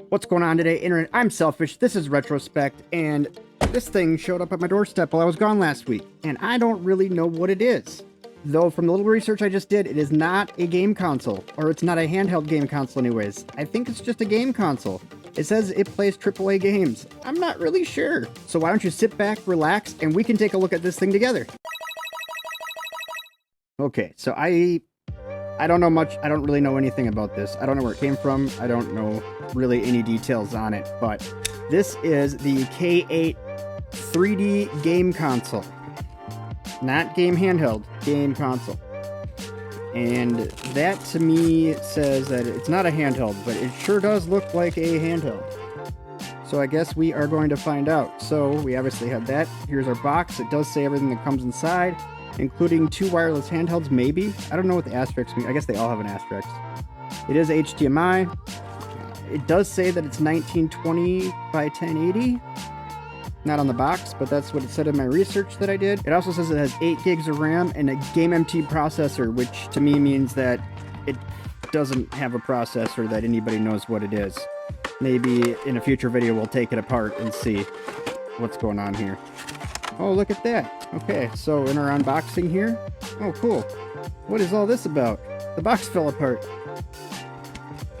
What's going on today, Internet? I'm Selfish, this is Retrospect, and this thing showed up at my doorstep while I was gone last week, and I don't really know what it is. Though from the little research I just did, it is not a game console, or it's not a handheld game console anyways. I think it's just a game console. It says it plays AAA games. I'm not really sure. So why don't you sit back, relax, and we can take a look at this thing together. Okay, so I don't know much. I don't really know anything about this. I don't know where it came from. I don't know really any details on it, but this is the K8 3D game console. Not game handheld, game console. And that to me says that it's not a handheld, but it sure does look like a handheld. So I guess we are going to find out. So we obviously have that. Here's our box. It does say everything that comes inside, including 2 wireless handhelds, maybe. I don't know what the asterisks mean. I guess they all have an asterisk. It is HDMI. It does say that it's 1920 by 1080. Not on the box, but that's what it said in my research that I did. It also says it has 8 gigs of RAM and a GameMT processor, which to me means that it doesn't have a processor that anybody knows what it is. Maybe in a future video we'll take it apart and see what's going on here. Oh, look at that. Okay, so in our unboxing here. Oh, cool. What is all this about? The box fell apart.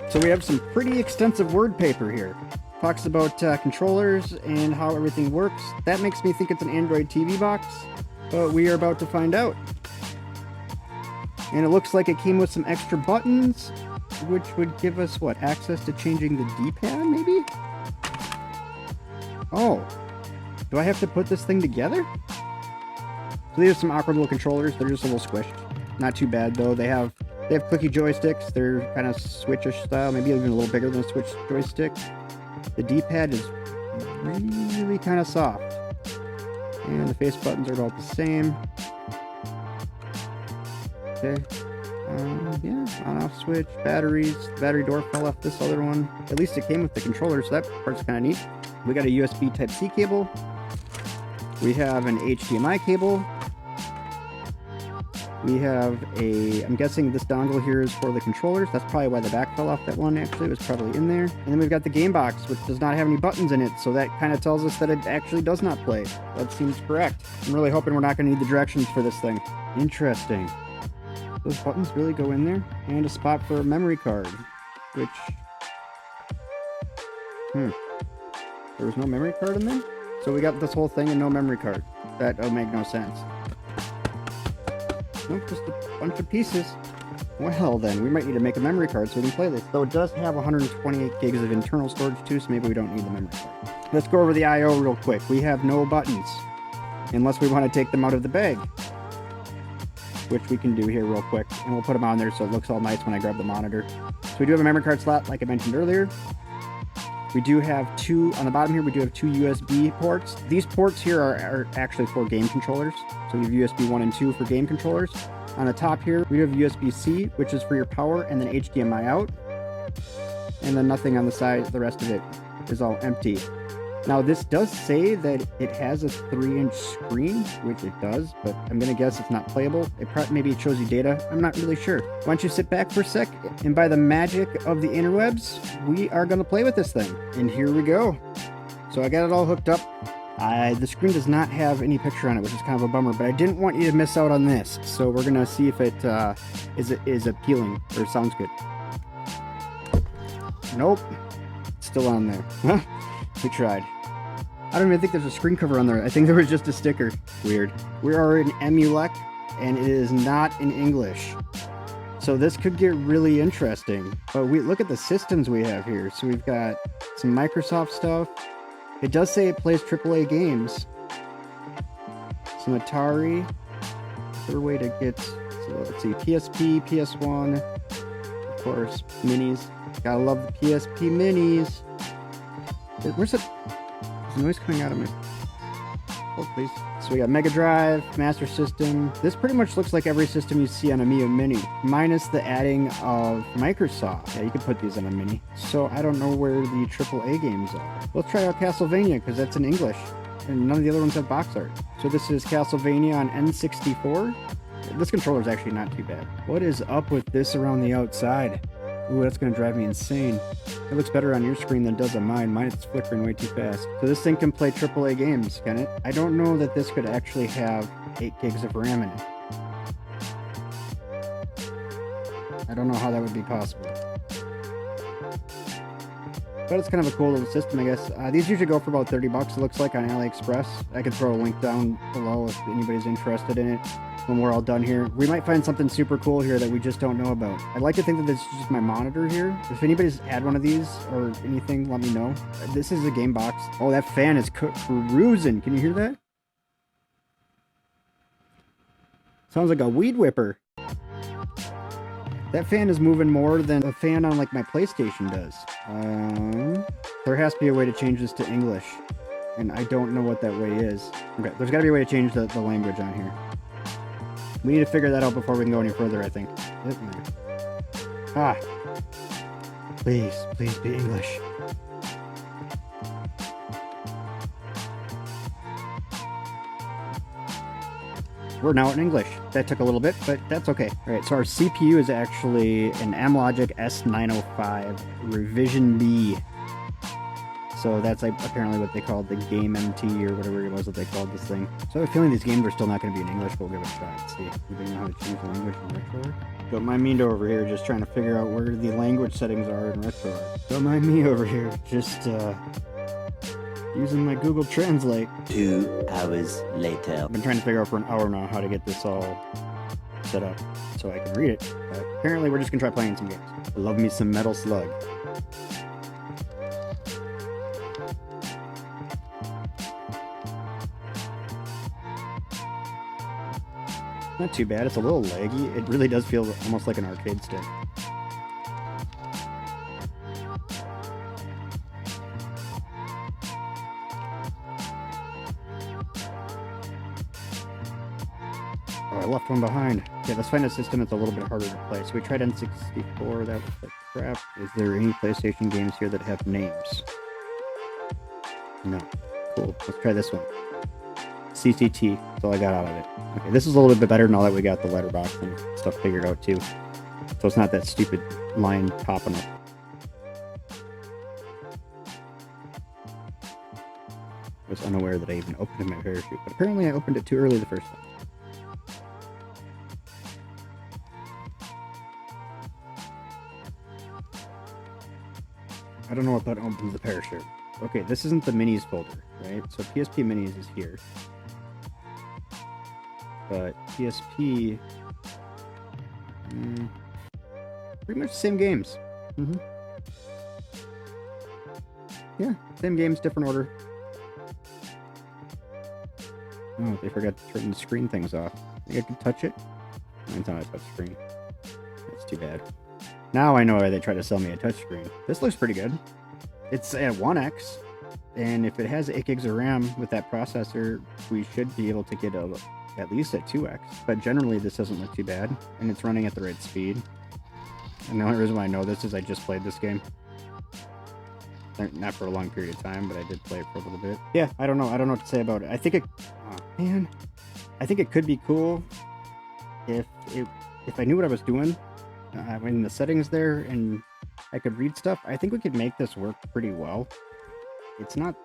So we have some pretty extensive word paper here. Talks about controllers and how everything works. That makes me think it's an Android TV box, but we are about to find out. And it looks like it came with some extra buttons, which would give us, what, access to changing the D-pad, maybe? Oh. Do I have to put this thing together? So these are some awkward little controllers. They're just a little squished. Not too bad though. They have clicky joysticks. They're kind of Switch-ish style, maybe even a little bigger than a Switch joystick. The D-pad is really kind of soft. And the face buttons are about the same. Okay. Yeah, on-off switch, batteries. The battery door fell off this other one. At least it came with the controller, so that part's kind of neat. We got a USB Type-C cable. We have an HDMI cable. We have I'm guessing this dongle here is for the controllers. That's probably why the back fell off that one, actually. It was probably in there. And then we've got the game box, which does not have any buttons in it, so that kind of tells us that it actually does not play. That seems correct. I'm really hoping we're not going to need the directions for this thing. Interesting. Those buttons really go in there? And a spot for a memory card, which... There was no memory card in there? So we got this whole thing and no memory card. That would make no sense. Nope, just a bunch of pieces. Well then, we might need to make a memory card so we can play this. Though it does have 128 gigs of internal storage too, so maybe we don't need the memory card. Let's go over the I/O real quick. We have no buttons, unless we want to take them out of the bag, which we can do here real quick. And we'll put them on there so it looks all nice when I grab the monitor. So we do have a memory card slot, like I mentioned earlier. We do have on the bottom here, we do have 2 USB ports. These ports here are actually for game controllers. So we have USB 1 and 2 for game controllers. On the top here, we have USB-C, which is for your power, and then HDMI out. And then nothing on the side, the rest of it is all empty. Now this does say that it has a 3-inch screen, which it does, but I'm gonna guess it's not playable. Maybe it shows you data. I'm not really sure. Why don't you sit back for a sec, and by the magic of the interwebs, we are gonna play with this thing. And here we go. So I got it all hooked up. The screen does not have any picture on it, which is kind of a bummer, but I didn't want you to miss out on this. So we're gonna see if it is appealing or sounds good. Nope, it's still on there. We tried. I don't even think there's a screen cover on there. I think there was just a sticker. Weird. We are in Emulation, and it is not in English. So this could get really interesting. But look at the systems we have here. So we've got some Microsoft stuff. It does say it plays AAA games. Some Atari. Is there a way to get... So let's see. PSP, PS1. Of course, minis. Gotta love the PSP minis. Where's it? There's noise coming out of me. Oh, please. So we got Mega Drive, Master System. This pretty much looks like every system you see on a Mini, minus the adding of Microsoft. Yeah, you could put these on a Mini. So I don't know where the AAA games are. Let's try out Castlevania, because that's in English. And none of the other ones have box art. So this is Castlevania on N64. This controller is actually not too bad. What is up with this around the outside? Ooh, that's gonna drive me insane. It looks better on your screen than it does on mine. Mine is flickering way too fast. So this thing can play AAA games, can it? I don't know that this could actually have 8 gigs of RAM in it. I don't know how that would be possible. But it's kind of a cool little system, I guess. These usually go for about 30 bucks, it looks like, on AliExpress. I could throw a link down below if anybody's interested in it when we're all done here. We might find something super cool here that we just don't know about. I'd like to think that this is just my monitor here. If anybody's had one of these or anything, let me know. This is a game box. Oh, that fan is cruising. Can you hear that? Sounds like a weed whipper. That fan is moving more than a fan on like my PlayStation does. There has to be a way to change this to English, and I don't know what that way is. Okay, there's got to be a way to change the language on here. We need to figure that out before we can go any further, I think. Ah. Please, please be English. We're now in English. That took a little bit, but that's okay. All right, so our CPU is actually an Amlogic S905 Revision B. So that's like apparently what they called the Game MT or whatever it was that they called this thing. So I have a feeling these games are still not going to be in English, but we'll give it a shot. Let's see if we know how to change the language in RetroArch. Don't mind me over here just trying to figure out where the language settings are in RetroArch. Don't mind me over here just using my Google Translate. 2 hours later. I've been trying to figure out for an hour now how to get this all set up so I can read it. But apparently we're just going to try playing some games. I love me some Metal Slug. Not too bad. It's a little laggy. It really does feel almost like an arcade stick. Oh, I left one behind. Okay, let's find a system that's a little bit harder to play. So we tried N64. That was like crap. Is there any PlayStation games here that have names? No. Cool. Let's try this one. CCT. That's all I got out of it. Okay, this is a little bit better now that we got the letterbox and stuff figured out too. So it's not that stupid line popping up. I was unaware that I even opened my parachute, but apparently I opened it too early the first time. I don't know what button opens the parachute. Okay, this isn't the minis folder, right? So PSP minis is here. But PSP, pretty much the same games. Yeah, same games, different order. Oh, they forgot to turn the screen things off. Think I can touch it? Mine's not a touch screen. That's too bad. Now I know why they try to sell me a touch screen. This looks pretty good. It's at 1x, and if it has 8 gigs of RAM with that processor, we should be able to get at least at 2x, but generally this doesn't look too bad, and it's running at the right speed. And the only reason why I know this is I just played this game. Not for a long period of time, but I did play it for a little bit. Yeah, I don't know what to say about it. I think I think it could be cool if I knew what I was doing. In the settings there, and I could read stuff. I think we could make this work pretty well. It's not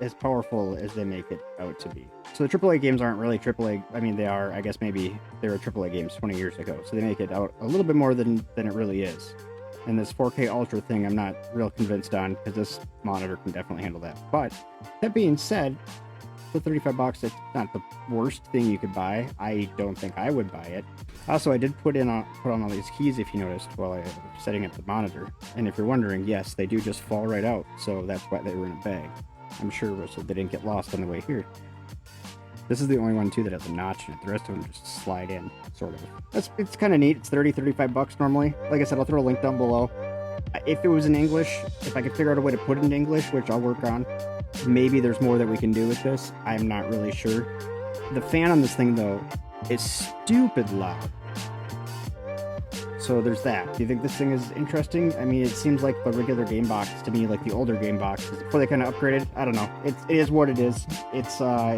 as powerful as they make it out to be. So the AAA games aren't really AAA. I mean, they are. I guess maybe they were AAA games 20 years ago. So they make it out a little bit more than it really is. And this 4K Ultra thing, I'm not real convinced on, because this monitor can definitely handle that. But that being said, for 35 bucks, it's not the worst thing you could buy. I don't think I would buy it. Also, I did put on all these keys, if you noticed, while I was setting up the monitor. And if you're wondering, yes, they do just fall right out. So that's why they were in a bag. I'm sure so they didn't get lost on the way here. This is the only one, too, that has a notch in it. The rest of them just slide in, sort of. It's kind of neat. It's 35 bucks normally. Like I said, I'll throw a link down below. If it was in English, if I could figure out a way to put it in English, which I'll work on, maybe there's more that we can do with this. I'm not really sure. The fan on this thing, though, is stupid loud. So there's that. Do you think this thing is interesting? I mean, it seems like the regular game box to me, like the older game boxes, before they kind of upgraded. I don't know. It is what it is. It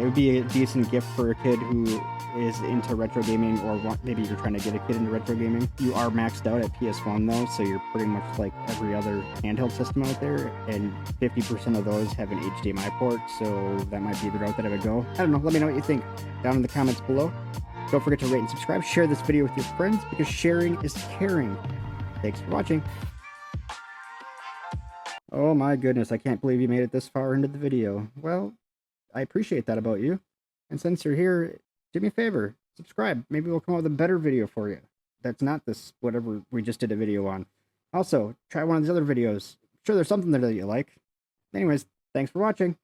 would be a decent gift for a kid who is into retro gaming, or maybe you're trying to get a kid into retro gaming. You are maxed out at PS1 though, so you're pretty much like every other handheld system out there, and 50% of those have an HDMI port, so that might be the route that I would go. I don't know. Let me know what you think down in the comments below. Don't forget to rate and subscribe. Share this video with your friends, because sharing is caring. Thanks for watching. Oh my goodness, I can't believe you made it this far into the video. Well, I appreciate that about you. And since you're here, do me a favor, subscribe. Maybe we'll come up with a better video for you. That's not this, whatever we just did a video on. Also, try one of these other videos. I'm sure there's something there that you like. Anyways, thanks for watching.